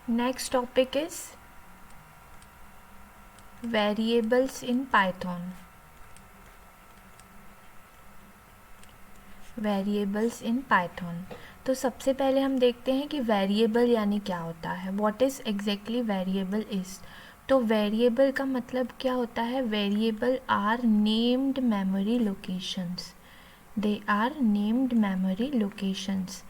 Next topic is variables in Python. Variables in Python. तो सबसे पहले हम देखते हैं कि वेरिएबल यानी क्या होता है। What is exactly variable is. तो वेरिएबल का मतलब क्या होता है। Variable are named memory locations. They are named memory locations.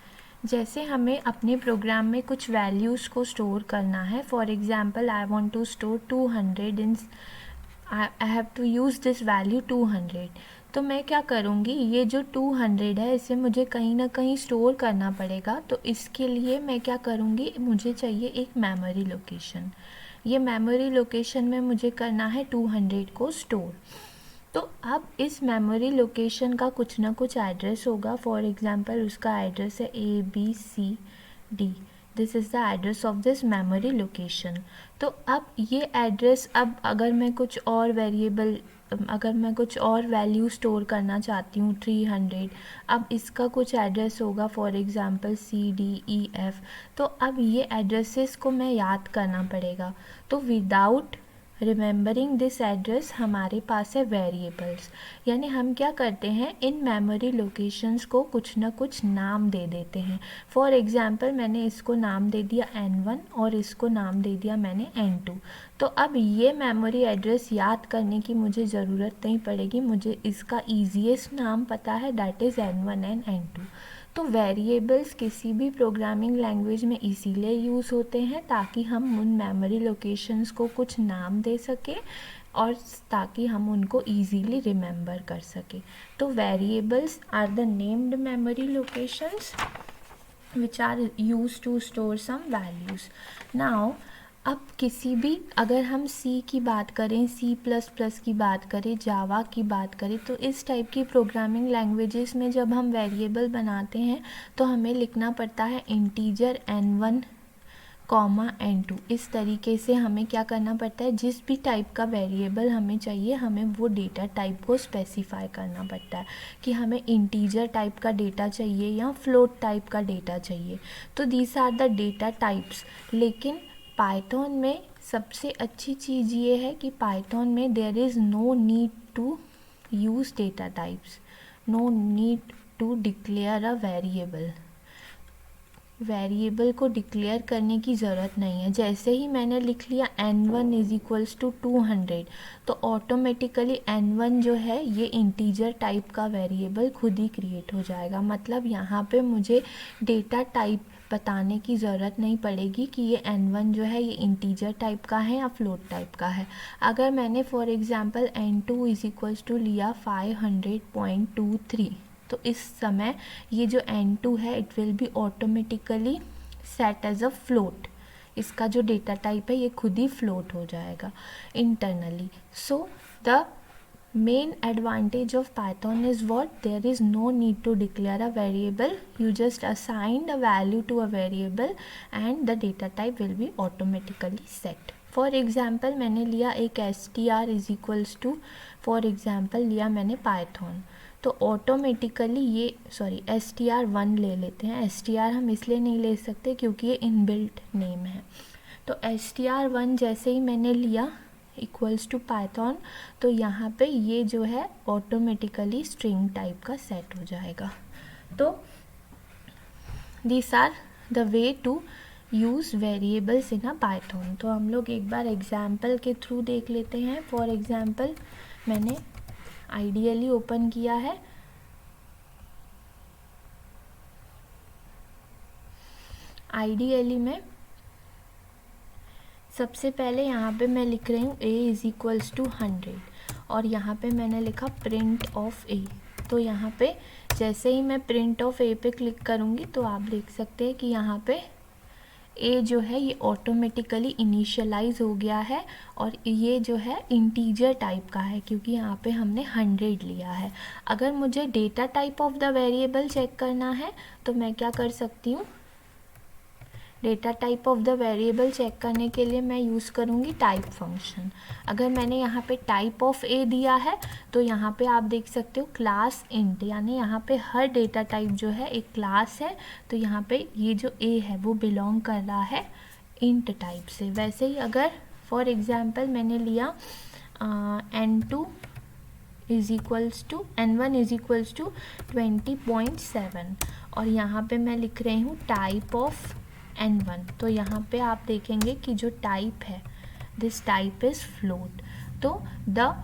जैसे हमें अपने प्रोग्राम में कुछ वैल्यूज़ को स्टोर करना है। For example I want to store 200 in I have to use this value 200। तो मैं क्या करूँगी, ये जो 200 है इसे मुझे कहीं ना कहीं स्टोर करना पड़ेगा। तो इसके लिए मैं क्या करूँगी, मुझे चाहिए एक मेमोरी लोकेशन। ये मेमोरी लोकेशन में मुझे करना है 200 को स्टोर। तो अब इस मेमोरी लोकेशन का कुछ ना कुछ एड्रेस होगा। फॉर एग्जांपल उसका एड्रेस है ABCD। This is the address of this memory location. तो अब ये एड्रेस, अब अगर मैं कुछ और वैल्यू स्टोर करना चाहती हूँ 300, अब इसका कुछ एड्रेस होगा फॉर एग्जांपल CDEF। तो अब ये एड्रेसेस को मैं याद करना पड़ेगा। तो विदाउट रिमेंबरिंग दिस एड्रेस हमारे पास है वेरिएबल्स। यानी हम क्या करते हैं, इन मेमोरी लोकेशंस को कुछ ना कुछ नाम दे देते हैं। फॉर एग्जांपल मैंने इसको नाम दे दिया N1 और इसको नाम दे दिया मैंने N2। तो अब ये मेमोरी एड्रेस याद करने की मुझे ज़रूरत नहीं पड़ेगी, मुझे इसका ईजीएस्ट नाम पता है, that is N1 and N2। तो वेरिएबल्स किसी भी प्रोग्रामिंग लैंग्वेज में इसीलिए यूज़ होते हैं ताकि हम उन मेमोरी लोकेशंस को कुछ नाम दे सकें और ताकि हम उनको इजीली रिमेंबर कर सकें। तो variables are the named memory locations which are used to store some values. Now अब किसी भी, अगर हम C की बात करें, C++ की बात करें, जावा की बात करें, तो इस टाइप की प्रोग्रामिंग लैंग्वेजेस में जब हम वेरिएबल बनाते हैं तो हमें लिखना पड़ता है इंटीजर N1 कॉमा N2। इस तरीके से हमें क्या करना पड़ता है, जिस भी टाइप का वेरिएबल हमें चाहिए हमें वो डेटा टाइप को स्पेसिफाई करना पड़ता है कि हमें इंटीजर टाइप का डेटा चाहिए या फ्लोट टाइप का डेटा चाहिए। तो these are the data types. लेकिन पाइथन में सबसे अच्छी चीज़ ये है कि पाइथन में there is no need to use data types, no need to declare a variable. Variable को डिक्लेयर करने की ज़रूरत नहीं है। जैसे ही मैंने लिख लिया N1 इज इक्वल्स टू 200, तो ऑटोमेटिकली N1 जो है ये इंटीजर टाइप का वेरिएबल खुद ही क्रिएट हो जाएगा। मतलब यहाँ पे मुझे डेटा टाइप बताने की ज़रूरत नहीं पड़ेगी कि ये N1 जो है ये इंटीजर टाइप का है या फ्लोट टाइप का है। अगर मैंने for example N2 is equals to लिया 500.23, तो इस समय ये जो N2 है it will be automatically set as a float. इसका जो डेटा टाइप है ये खुद ही फ्लोट हो जाएगा internally. So the main advantage of Python is what, there is no need to declare a variable, you just assign a value to a variable and the data type will be automatically set. For example मैंने लिया एक str is equals to, for example लिया मैंने Python, तो automatically ये str1 ले लेते हैं। str हम इसलिए नहीं ले सकते क्योंकि ये इनबिल्ट नेम है। तो str1 जैसे ही मैंने लिया इक्वल्स टू पाइथन, तो यहाँ पे ये जो है ऑटोमेटिकली स्ट्रिंग टाइप का सेट हो जाएगा। तो this are the way to use variables in a Python. तो हम लोग एक बार एग्जाम्पल के थ्रू देख लेते हैं। फॉर एग्जाम्पल मैंने आइडियली ओपन किया है। आइडियली में सबसे पहले यहाँ पे मैं लिख रही हूँ a इज इक्वल्स टू 100 और यहाँ पे मैंने लिखा प्रिंट ऑफ a। तो यहाँ पे जैसे ही मैं प्रिंट ऑफ a पे क्लिक करूँगी तो आप देख सकते हैं कि यहाँ पे a जो है ये ऑटोमेटिकली इनिशियलाइज हो गया है और ये जो है इंटीजर टाइप का है क्योंकि यहाँ पे हमने 100 लिया है। अगर मुझे data type of the variable check करना है तो मैं क्या कर सकती हूँ, data type of the variable check करने के लिए मैं यूज़ करूँगी टाइप फंक्शन। अगर मैंने यहाँ पे टाइप ऑफ ए दिया है तो यहाँ पे आप देख सकते हो क्लास इंट, यानी यहाँ पे हर डेटा टाइप जो है एक क्लास है। तो यहाँ पे ये जो ए है वो बिलोंग कर रहा है इंट टाइप से। वैसे ही अगर फॉर एग्जांपल मैंने लिया n2 is equals to n1 is equals to 20.7 और यहाँ पे मैं लिख रही हूँ टाइप ऑफ n1, तो यहाँ पे आप देखेंगे कि जो टाइप है दिस टाइप इज फ्लोट, तो the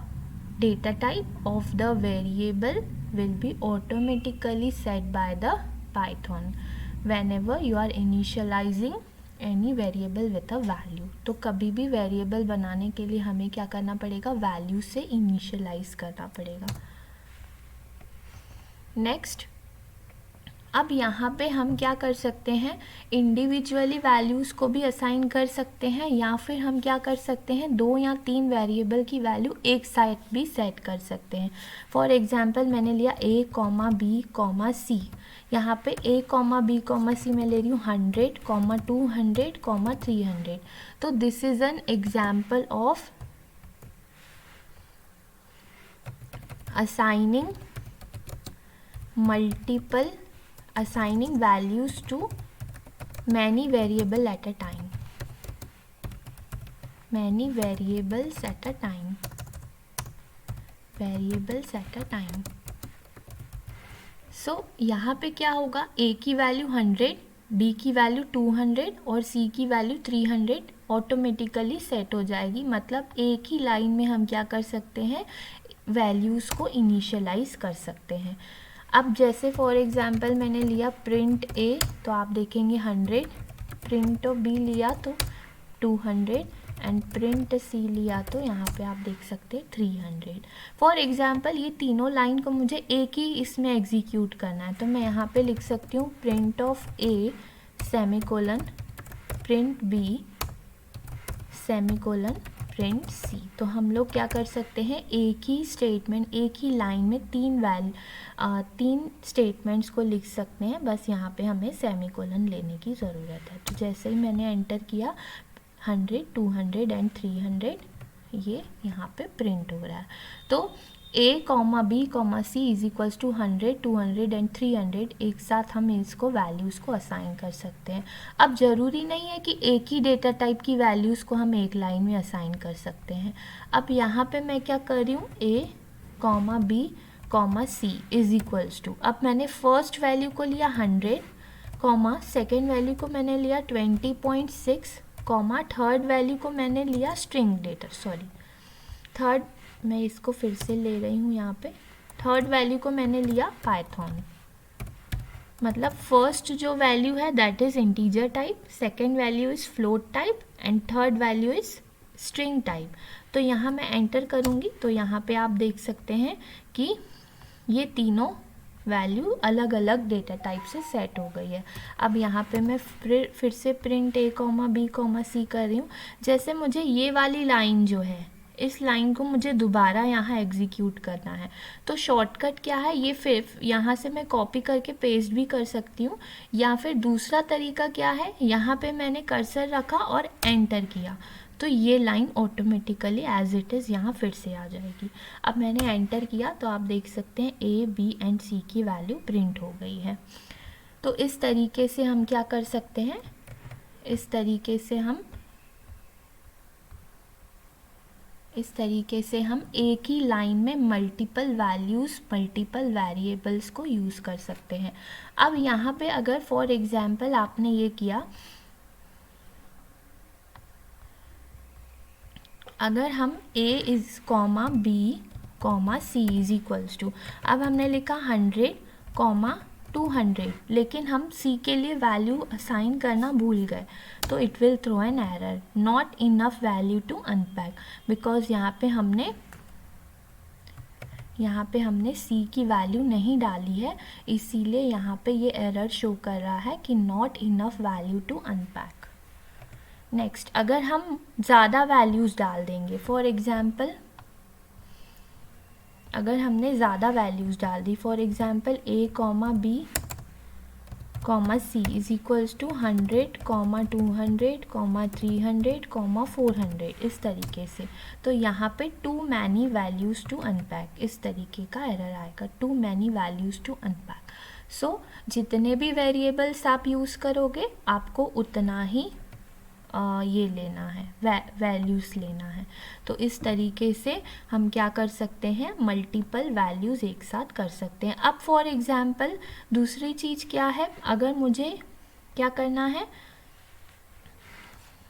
data type of the variable will be automatically set by the Python whenever you are initializing any variable with a value। तो कभी भी वेरिएबल बनाने के लिए हमें क्या करना पड़ेगा, वैल्यू से इनिशियलाइज करना पड़ेगा। नेक्स्ट, अब यहाँ पे हम क्या कर सकते हैं, इंडिविजुअली वैल्यूज़ को भी असाइन कर सकते हैं या फिर हम क्या कर सकते हैं, 2 या 3 वेरिएबल की वैल्यू एक साथ भी सेट कर सकते हैं। फॉर एग्जांपल मैंने लिया a, b, c। यहाँ पे a, b, c मैं ले रही हूँ 100, 200, 300। तो this is an example of assigning values to many variables at a time, so यहाँ पे क्या होगा, a की वैल्यू 100, b की वैल्यू 200 और c की वैल्यू 300 ऑटोमेटिकली सेट हो जाएगी। मतलब एक ही लाइन में हम क्या कर सकते हैं, वैल्यूज़ को इनिशियलाइज कर सकते हैं। अब जैसे फॉर एग्जांपल मैंने लिया प्रिंट ए, तो आप देखेंगे 100, प्रिंट बी लिया तो 200 एंड प्रिंट सी लिया तो यहाँ पे आप देख सकते हैं 300। फॉर एग्जांपल ये तीनों लाइन को मुझे एक ही इसमें एग्जीक्यूट करना है, तो मैं यहाँ पे लिख सकती हूँ print of A semicolon print B semicolon print C. तो हम लोग क्या कर सकते हैं, एक ही स्टेटमेंट एक ही लाइन में 3 स्टेटमेंट्स को लिख सकते हैं, बस यहाँ पे हमें सेमीकोलन लेने की ज़रूरत है। तो जैसे ही मैंने एंटर किया 100, 200 एंड 300 ये यहाँ पे प्रिंट हो रहा है। तो a, b, c is equals to 100, 200 and 300 एक साथ हम इसको वैल्यूज़ को असाइन कर सकते हैं। अब ज़रूरी नहीं है कि एक ही डेटा टाइप की वैल्यूज़ को हम एक लाइन में असाइन कर सकते हैं। अब यहाँ पे मैं क्या कर रही हूँ, a, b, c is equals to, अब मैंने फर्स्ट वैल्यू को लिया 100, सेकेंड वैल्यू को मैंने लिया 20.6, थर्ड वैल्यू को मैंने लिया स्ट्रिंग डेटा, थर्ड मैं इसको फिर से ले रही हूँ यहाँ पे, थर्ड वैल्यू को मैंने लिया पाइथन। मतलब फर्स्ट जो वैल्यू है that is integer type, second value is float type and third value is string type. तो यहाँ मैं एंटर करूँगी तो यहाँ पे आप देख सकते हैं कि ये तीनों वैल्यू अलग अलग डेटा टाइप से सेट हो गई है। अब यहाँ पे मैं फिर से प्रिंट a, b, c कर रही हूँ। जैसे मुझे ये वाली लाइन जो है, इस लाइन को मुझे दोबारा यहाँ एग्जीक्यूट करना है, तो शॉर्टकट क्या है, ये फिर यहाँ से मैं कॉपी करके पेस्ट भी कर सकती हूँ, या फिर दूसरा तरीका क्या है, यहाँ पे मैंने कर्सर रखा और एंटर किया तो ये line automatically as it is यहाँ फिर से आ जाएगी। अब मैंने एंटर किया तो आप देख सकते हैं a, b एंड c की वैल्यू प्रिंट हो गई है। तो इस तरीके से हम क्या कर सकते हैं, इस तरीके से हम एक ही लाइन में मल्टीपल वैल्यूज़ मल्टीपल वेरिएबल्स को यूज़ कर सकते हैं। अब यहाँ पे अगर फॉर एग्जांपल आपने ये किया, अगर हम a is b c is equals to, अब हमने लिखा 100, 200, लेकिन हम c के लिए वैल्यू असाइन करना भूल गए, तो it will throw an error, not enough value to unpack, because यहाँ पे हमने c की वैल्यू नहीं डाली है, इसीलिए यहाँ पे ये एरर शो कर रहा है कि not enough value to unpack. Next, अगर हम ज़्यादा वैल्यूज़ डाल देंगे, फॉर एग्जांपल अगर हमने ज़्यादा वैल्यूज़ डाल दी, for example a, b, c is equals to 100, 200, 300, 400 इस तरीके से, तो यहाँ पे too many values to unpack इस तरीके का एरर आएगा, too many values to unpack. So जितने भी वेरिएबल्स आप यूज़ करोगे आपको उतना ही ये लेना है, वैल्यूज़ लेना है। तो इस तरीके से हम क्या कर सकते हैं, मल्टीपल वैल्यूज़ एक साथ कर सकते हैं। अब फॉर एग्ज़ाम्पल दूसरी चीज़ क्या है, अगर मुझे क्या करना है,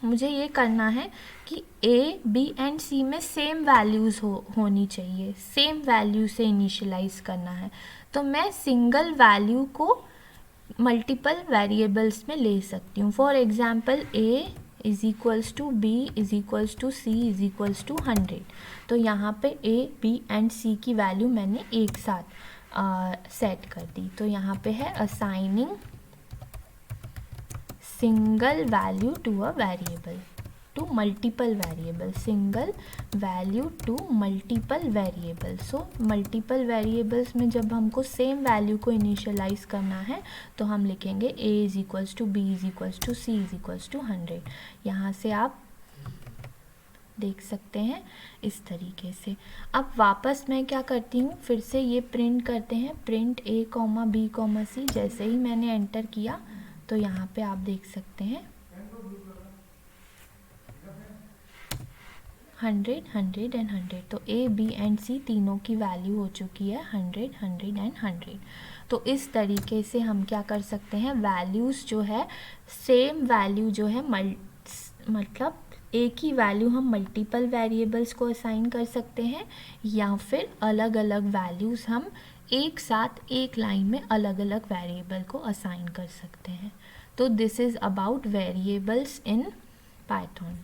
मुझे ये करना है कि ए बी एंड सी में सेम वैल्यूज़ होनी चाहिए, सेम वैल्यू से इनिशियलाइज़ करना है। तो मैं सिंगल वैल्यू को मल्टीपल वेरिएबल्स में ले सकती हूँ। For example a is equals to b is equals to c is equals to 100। तो यहाँ पे ए बी एंड सी की वैल्यू मैंने एक साथ सेट कर दी। तो यहाँ पे है assigning single value to a variable to multiple variable, single value to multiple variable। so multiple variables में जब हमको सेम वैल्यू को इनिशियलाइज करना है तो हम लिखेंगे a is equals to b is equals to c is equals to 100। यहाँ से आप देख सकते हैं इस तरीके से। अब वापस मैं क्या करती हूँ, फिर से ये प्रिंट करते हैं, print a comma B comma C. जैसे ही मैंने एंटर किया तो यहाँ पे आप देख सकते हैं 100, 100 एंड 100। तो ए बी एंड सी तीनों की वैल्यू हो चुकी है 100, 100 एंड 100। तो इस तरीके से हम क्या कर सकते हैं, वैल्यूज़ जो है सेम वैल्यू जो है मतलब एक ही वैल्यू हम मल्टीपल वेरिएबल्स को असाइन कर सकते हैं, या फिर अलग अलग वैल्यूज़ हम एक साथ एक लाइन में अलग अलग वेरिएबल को असाइन कर सकते हैं। तो this is about variables in Python.